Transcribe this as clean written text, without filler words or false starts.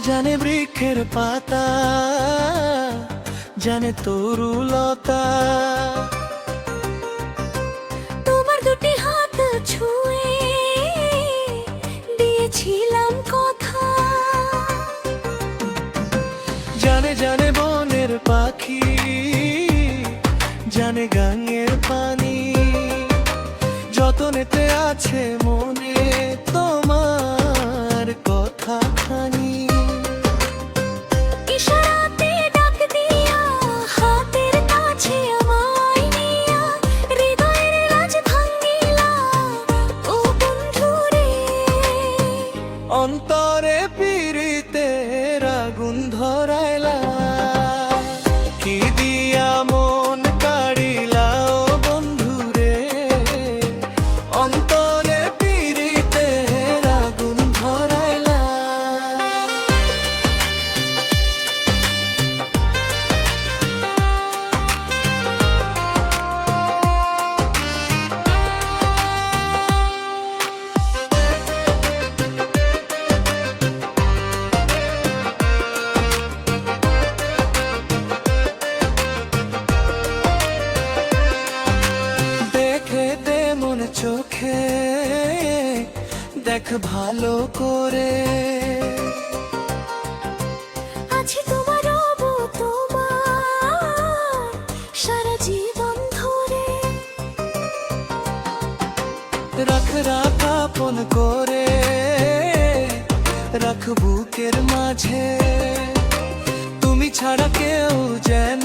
জানে বৃক্ষের পাতা, জানে তরুলতা। তোমার দুটি হাত ছুঁয়ে দিয়েছিলাম কথা। জানে জানে বনের পাখি, জানে গাঙের পানি, যতনেতে আছে মনে তোমার কথা খানি। ইশারাতে ডাক দিয়া হাতের কাছে আমায় নিয়া হৃদয়ের রাজ ভাঙিলা ও বন্ধুরে। অন্তরে পীড়িতের আগুন ধরাইলা, কি দিয়া মন কাড়িলা ও বন্ধুরে। অন্তরে পীড়িতের আগুন ধরাইলা। চোখে দেখ ভালো করে, আছে তোমার রব তোমার সারা জীবন ধরে। রাখ রাখ আপন করে, রাখ বুকের মাঝে। তুমি ছাড়া কেউ যেন